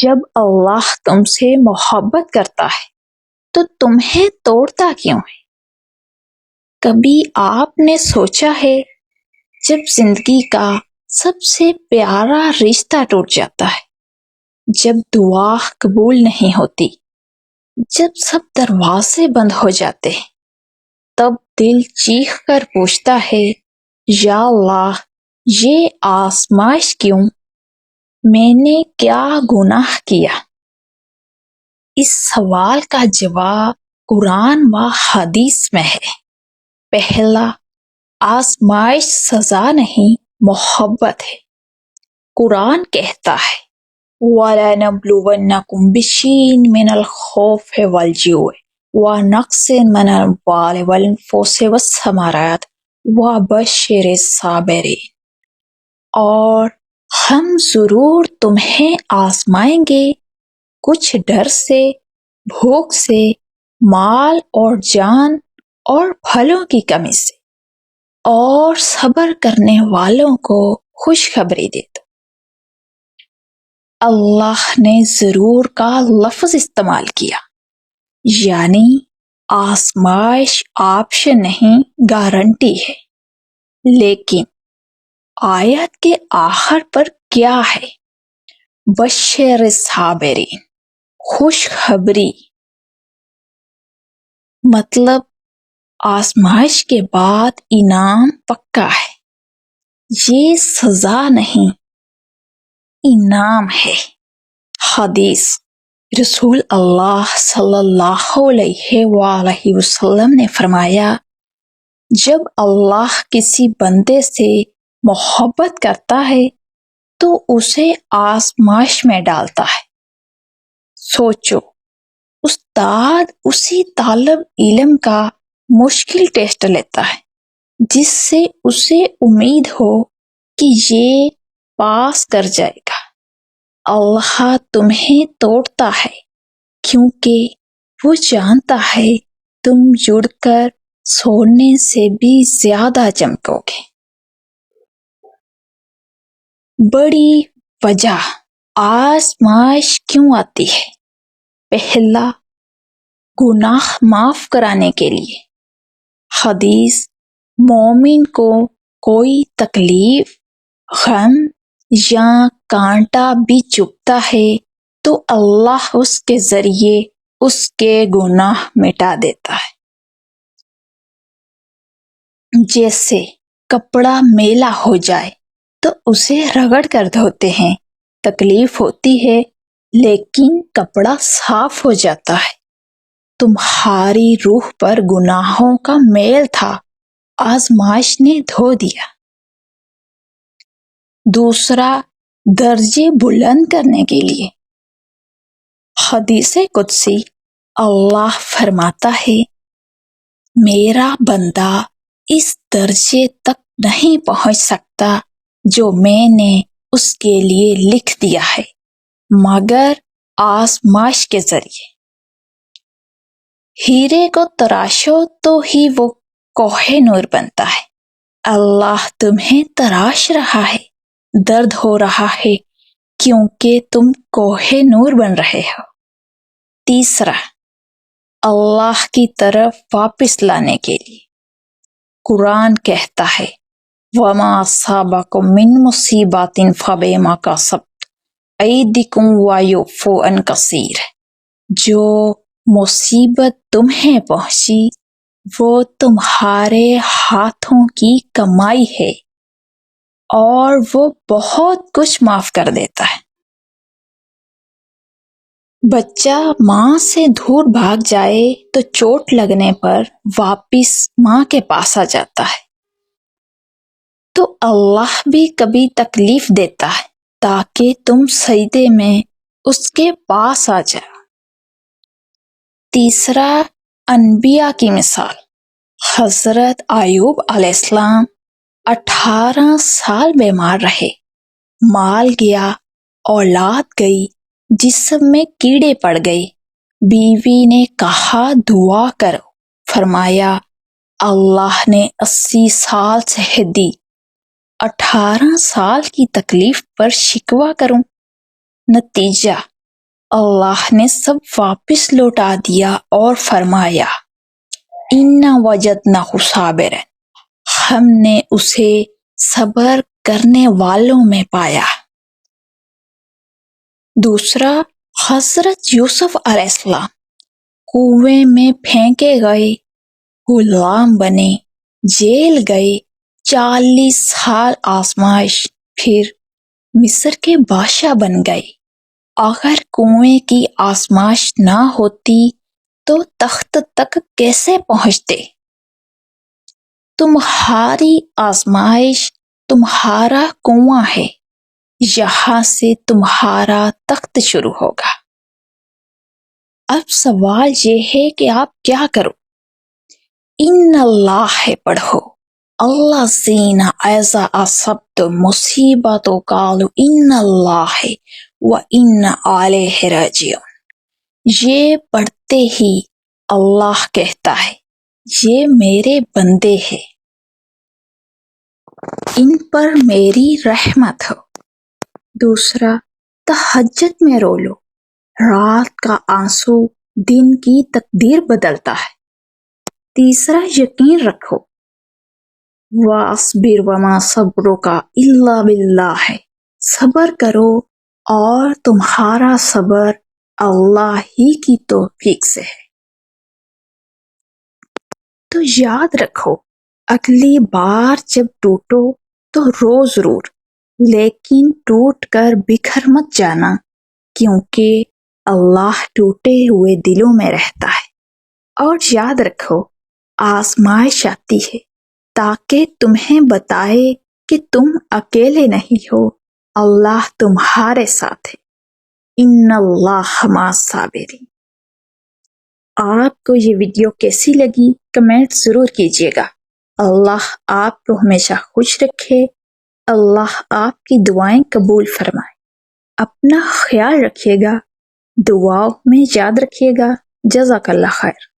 جب اللہ تم سے محبت کرتا ہے تو تمہیں توڑتا کیوں ہے؟ کبھی آپ نے سوچا ہے جب زندگی کا سب سے پیارا رشتہ ٹوٹ جاتا ہے، جب دعا قبول نہیں ہوتی، جب سب دروازے بند ہو جاتے ہیں، تب دل چیخ کر پوچھتا ہے، یا اللہ یہ آزمائش کیوں؟ میں نے کیا گناہ کیا؟ اس سوال کا جواب قرآن و حدیث میں ہے۔ پہلا، آزمائش سزا نہیں، محبت ہے۔ قرآن کہتا ہے وَلَنَبْلُوَنَّكُمْ بِشَيْءٍ مِّنَ الْخَوْفِ وَالْجُوعِ وَنَقْصٍ مِّنَ الْأَمْوَالِ وَالْأَنفُسِ وَالثَّمَرَاتِ وَبَشِّرِ الصَّابِرِينَ، اور ہم ضرور تمہیں آزمائیں گے، کچھ ڈر سے، بھوک سے، مال اور جان اور پھلوں کی کمی سے، اور صبر کرنے والوں کو خوشخبری دے دو۔ اللہ نے ضرور کا لفظ استعمال کیا، یعنی آزمائش آپشن نہیں، گارنٹی ہے۔ لیکن آیت کے آخر پر کیا ہے؟ بشر الصابرین، خوشخبری، مطلب آزمائش کے بعد انعام پکا ہے۔ یہ سزا نہیں، انعام ہے۔ حدیث، رسول اللہ صلی اللہ علیہ وآلہ وسلم نے فرمایا، جب اللہ کسی بندے سے محبت کرتا ہے تو اسے آزمائش میں ڈالتا ہے۔ سوچو، استاد اسی طالب علم کا مشکل ٹیسٹ لیتا ہے جس سے اسے امید ہو کہ یہ پاس کر جائے گا۔ اللہ تمہیں توڑتا ہے کیونکہ وہ جانتا ہے تم جڑ کر سونے سے بھی زیادہ چمکو گے۔ بڑی وجہ آزمائش کیوں آتی ہے؟ پہلا، گناہ معاف کرانے کے لیے۔ حدیث، مومن کو کوئی تکلیف، غم یا کانٹا بھی چبھتا ہے تو اللہ اس کے ذریعے اس کے گناہ مٹا دیتا ہے۔ جیسے کپڑا میلا ہو جائے تو اسے رگڑ کر دھوتے ہیں، تکلیف ہوتی ہے لیکن کپڑا صاف ہو جاتا ہے۔ تمہاری روح پر گناہوں کا میل تھا، آزمائش نے دھو دیا۔ دوسرا، درجے بلند کرنے کے لیے۔ حدیث قدسی، اللہ فرماتا ہے، میرا بندہ اس درجے تک نہیں پہنچ سکتا جو میں نے اس کے لیے لکھ دیا ہے مگر آزمائش کے ذریعے۔ ہیرے کو تراشو تو ہی وہ کوہ نور بنتا ہے۔ اللہ تمہیں تراش رہا ہے، درد ہو رہا ہے کیونکہ تم کوہ نور بن رہے ہو۔ تیسرا، اللہ کی طرف واپس لانے کے لیے۔ قرآن کہتا ہے وَمَا أَصَابَكُم مِّن مُّصِيبَةٍ فَبِمَا كَسَبَتْ أَيْدِيكُمْ وَيَعْفُو عَن كَثِيرٍ، جو مصیبت تمہیں پہنچی وہ تمہارے ہاتھوں کی کمائی ہے اور وہ بہت کچھ معاف کر دیتا ہے۔ بچہ ماں سے دور بھاگ جائے تو چوٹ لگنے پر واپس ماں کے پاس آ جاتا ہے، تو اللہ بھی کبھی تکلیف دیتا ہے تاکہ تم سجدے میں اس کے پاس آ جاؤ۔ تیسرا، انبیاء کی مثال۔ حضرت ایوب علیہ السلام 18 سال بیمار رہے، مال گیا، اولاد گئی، جسم میں کیڑے پڑ گئے۔ بیوی نے کہا دعا کرو، فرمایا اللہ نے 80 سال صحت دی، 18 سال کی تکلیف پر شکوہ کروں؟ نتیجہ اللہ نے سب واپس لوٹا دیا اور فرمایا اِنَّا وَجَدْنَاهُ صَابِرًا، ہم نے اسے صبر کرنے والوں میں پایا۔ دوسرا، حضرت یوسف علیہ السلام کنویں میں پھینکے گئے، غلام بنے، جیل گئے، 40 سال آزمائش، پھر مصر کے بادشاہ بن گئے۔ اگر کنویں کی آزمائش نہ ہوتی تو تخت تک کیسے پہنچتے؟ تمہاری آزمائش تمہارا کنواں ہے، یہاں سے تمہارا تخت شروع ہوگا۔ اب سوال یہ ہے کہ آپ کیا کرو؟ ان اللہ پڑھو، الذین اذا اصابتهم مصیبۃ قالوا ان اللہ وانا الیہ راجعون۔ یہ پڑھتے ہی اللہ کہتا ہے یہ میرے بندے ہیں، ان پر میری رحمت ہو۔ دوسرا، تہجد میں رو لو، رات کا آنسو دن کی تقدیر بدلتا ہے۔ تیسرا، یقین رکھو، وَاصْبِرْ وَمَا صَبْرُكَ إِلَّا بِاللَّهِ، صبر کرو اور تمہارا صبر اللہ ہی کی توفیق سے ہے۔ تو یاد رکھو، اگلی بار جب ٹوٹو تو رو ضرور، لیکن ٹوٹ کر بکھر مت جانا، کیونکہ اللہ ٹوٹے ہوئے دلوں میں رہتا ہے۔ اور یاد رکھو، آزمائش آتی ہے تاکہ تمہیں بتائے کہ تم اکیلے نہیں ہو، اللہ تمہارے ساتھ ہے۔ ان اللہ مع الصابرین۔ آپ کو یہ ویڈیو کیسی لگی کمنٹ ضرور کیجیے گا۔ اللہ آپ کو ہمیشہ خوش رکھے، اللہ آپ کی دعائیں قبول فرمائے۔ اپنا خیال رکھیے گا، دعاؤں میں یاد رکھیے گا۔ جزاک اللہ خیر۔